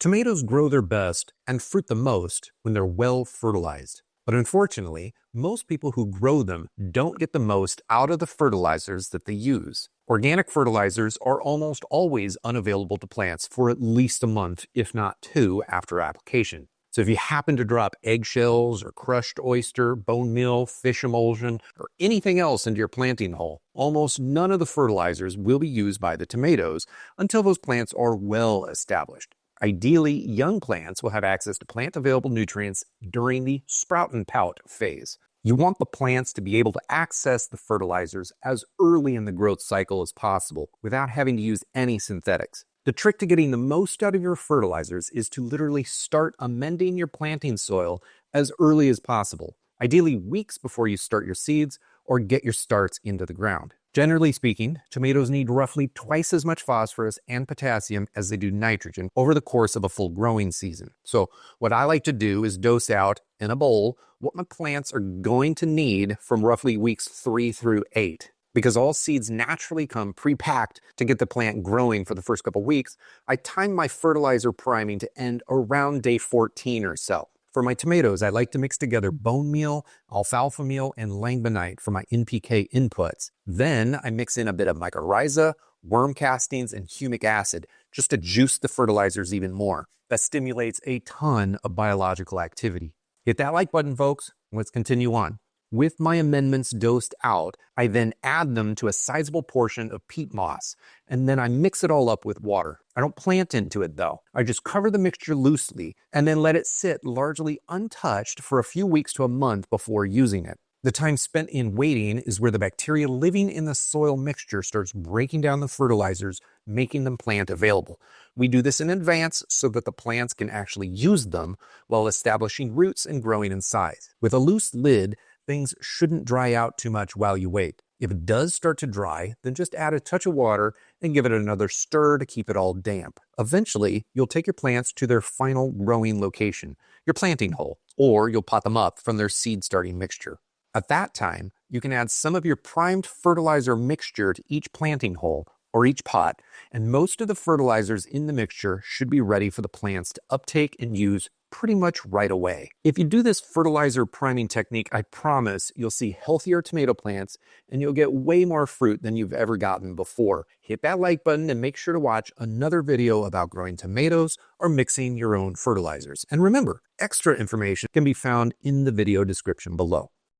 Tomatoes grow their best and fruit the most when they're well fertilized. But unfortunately, most people who grow them don't get the most out of the fertilizers that they use. Organic fertilizers are almost always unavailable to plants for at least a month, if not two, after application. So if you happen to drop eggshells or crushed oyster, bone meal, fish emulsion, or anything else into your planting hole, almost none of the fertilizers will be used by the tomatoes until those plants are well established. Ideally, young plants will have access to plant-available nutrients during the sprout and pout phase. You want the plants to be able to access the fertilizers as early in the growth cycle as possible without having to use any synthetics. The trick to getting the most out of your fertilizers is to literally start amending your planting soil as early as possible, ideally weeks before you start your seeds or get your starts into the ground. Generally speaking, tomatoes need roughly twice as much phosphorus and potassium as they do nitrogen over the course of a full growing season. So what I like to do is dose out in a bowl what my plants are going to need from roughly weeks 3 through 8. Because all seeds naturally come pre-packed to get the plant growing for the first couple weeks, I time my fertilizer priming to end around day 14 or so. For my tomatoes, I like to mix together bone meal, alfalfa meal, and langbeinite for my NPK inputs. Then I mix in a bit of mycorrhiza, worm castings, and humic acid just to juice the fertilizers even more. That stimulates a ton of biological activity. Hit that like button, folks. Let's continue on. With my amendments dosed out, I then add them to a sizable portion of peat moss, and then I mix it all up with water. I don't plant into it though. I just cover the mixture loosely and then let it sit largely untouched for a few weeks to a month before using it. The time spent in waiting is where the bacteria living in the soil mixture starts breaking down the fertilizers, making them plant available. We do this in advance so that the plants can actually use them while establishing roots and growing in size. With a loose lid, things shouldn't dry out too much while you wait. If it does start to dry, then just add a touch of water and give it another stir to keep it all damp. Eventually, you'll take your plants to their final growing location, your planting hole, or you'll pot them up from their seed starting mixture. At that time, you can add some of your primed fertilizer mixture to each planting hole or each pot, and most of the fertilizers in the mixture should be ready for the plants to uptake and use pretty much right away. If you do this fertilizer priming technique, I promise you'll see healthier tomato plants and you'll get way more fruit than you've ever gotten before. Hit that like button and make sure to watch another video about growing tomatoes or mixing your own fertilizers. And remember, extra information can be found in the video description below.